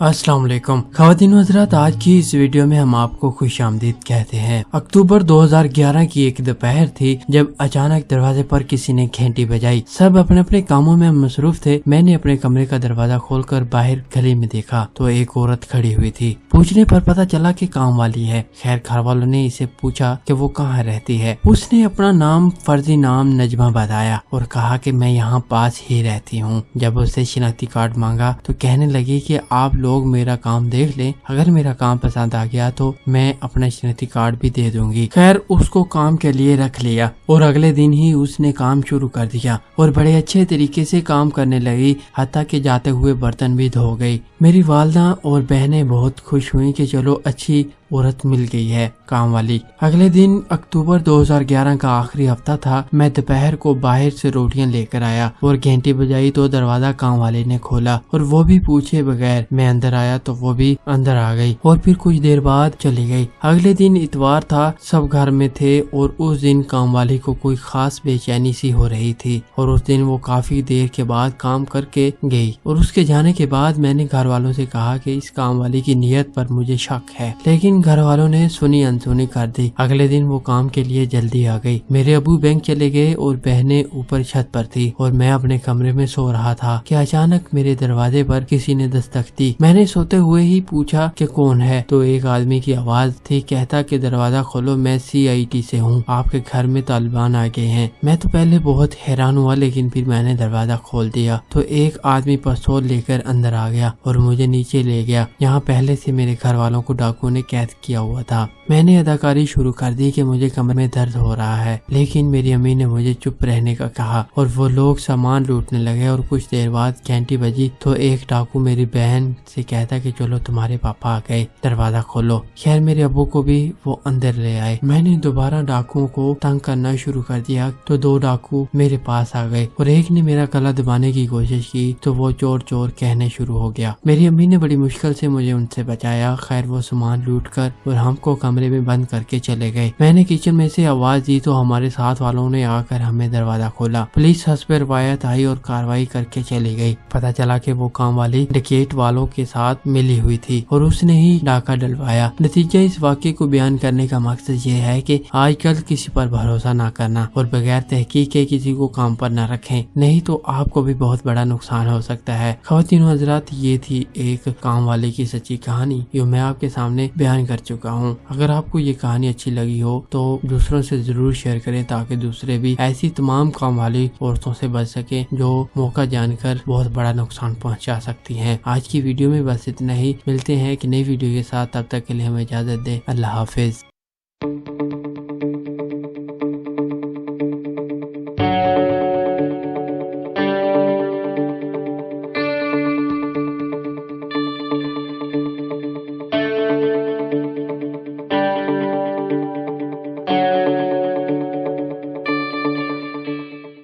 السلام علیکم خواتین و حضرات، آج کی اس ویڈیو میں ہم آپ کو خوش آمدید کہتے ہیں۔ اکتوبر 2011 کی ایک دوپہر تھی جب اچانک دروازے پر کسی نے گھنٹی بجائی۔ سب اپنے اپنے کاموں میں مصروف تھے۔ میں نے اپنے کمرے کا دروازہ کھول کر باہر گلی میں دیکھا تو ایک عورت کھڑی ہوئی تھی۔ پوچھنے پر پتا چلا کہ کام والی ہے۔ خیر گھر والوں نے اسے پوچھا کہ وہ کہاں رہتی ہے۔ اس نے اپنا فرضی نام نجمہ بتایا اور کہا کہ میں یہاں پاس ہی رہتی ہوں۔ جب اسے شناختی کارڈ مانگا تو کہنے لگی کہ آپ لوگ میرا کام دیکھ لیں، اگر میرا کام پسند آ گیا تو میں اپنا شناختی کارڈ بھی دے دوں گی۔ خیر اس کو کام کے لیے رکھ لیا اور اگلے دن ہی اس نے کام شروع کر دیا اور بڑے اچھے طریقے سے کام کرنے لگی، حتیٰ کہ جاتے ہوئے برتن بھی دھو گئی۔ میری والدہ اور بہنیں بہت خوش ہوئیں کہ چلو اچھی عورت مل گئی ہے کام والی۔ اگلے دن اکتوبر 2011 کا آخری ہفتہ تھا۔ میں دوپہر کو باہر سے روٹیاں لے کر آیا اور گھنٹی بجائی تو دروازہ کام والے نے کھولا اور وہ بھی پوچھے بغیر۔ میں اندر آیا تو وہ بھی اندر آ گئی اور پھر کچھ دیر بعد چلی گئی۔ اگلے دن اتوار تھا، سب گھر میں تھے اور اس دن کام والی کو کوئی خاص بے چینی سی ہو رہی تھی اور اس دن وہ کافی دیر کے بعد کام کر کے گئی اور اس کے جانے کے بعد میں نے گھر والوں سے کہا کہ اس کام والی کی نیت پر مجھے شک ہے، لیکن گھر والوں نے سنی انسنی کر دی۔ اگلے دن وہ کام کے لیے جلدی آ گئی۔ میرے ابو بینک چلے گئے اور بہنیں اوپر چھت پر تھی اور میں اپنے کمرے میں سو رہا تھا کہ اچانک میرے دروازے پر کسی نے دستک دی۔ میں نے سوتے ہوئے ہی پوچھا کہ کون ہے تو ایک آدمی کی آواز تھی، کہتا کہ دروازہ کھولو، میں CID سے ہوں، آپ کے گھر میں طالبان آ گئے ہیں۔ میں تو پہلے بہت حیران ہوا، لیکن پھر میں نے دروازہ کھول دیا تو ایک آدمی پستول لے کر اندر آ گیا اور مجھے نیچے لے گیا۔ یہاں پہلے سے میرے گھر والوں کو ڈاکو نے قید کیا ہوا تھا۔ میں نے اداکاری شروع کر دی کہ مجھے کمر میں درد ہو رہا ہے، لیکن میری امی نے مجھے چپ رہنے کا کہا اور وہ لوگ سامان لوٹنے لگے اور کچھ دیر بعد گھنٹی بجی تو ایک ڈاکو میری بہن سے کہتا کہ چلو تمہارے پاپا آ گئے، دروازہ کھولو۔ خیر میرے ابو کو بھی وہ اندر لے آئے۔ میں نے دوبارہ ڈاکوؤں کو تنگ کرنا شروع کر دیا تو دو ڈاکو میرے پاس آ گئے اور ایک نے میرا گلا دبانے کی کوشش کی تو وہ چور چور کہنے شروع ہو گیا۔ میری امی نے بڑی مشکل سے مجھے ان سے بچایا۔ خیر وہ سامان لوٹ کر اور ہم کو کمرے میں بند کر کے چلے گئے۔ میں نے کچن میں سے آواز دی تو ہمارے ساتھ والوں نے آ کر ہمیں دروازہ کھولا۔ پولیس حسب روایت آئی اور کارروائی کر کے چلی گئی۔ پتہ چلا کہ وہ کام والی ڈکیٹ والوں کے ساتھ ملی ہوئی تھی اور اس نے ہی ڈاکہ ڈلوایا۔ نتیجہ اس واقعے کو بیان کرنے کا مقصد یہ ہے کہ آج کل کسی پر بھروسہ نہ کرنا اور بغیر تحقیق کے کسی کو کام پر نہ رکھیں، نہیں تو آپ کو بھی بہت بڑا نقصان ہو سکتا ہے۔ خواتین و حضرات، یہ تھی ایک کام والے کی سچی کہانی جو میں آپ کے سامنے بیان کر چکا ہوں۔ اگر آپ کو یہ کہانی اچھی لگی ہو تو دوسروں سے ضرور شیئر کریں تاکہ دوسرے بھی ایسی تمام کام والی عورتوں سے بچ سکیں جو موقع جان کر بہت بڑا نقصان پہنچا سکتی ہیں۔ آج کی ویڈیو میں بس اتنا ہی، ملتے ہیں ایک نئی ویڈیو کے ساتھ، تب تک کے لیے ہمیں اجازت دیں۔ اللہ حافظ۔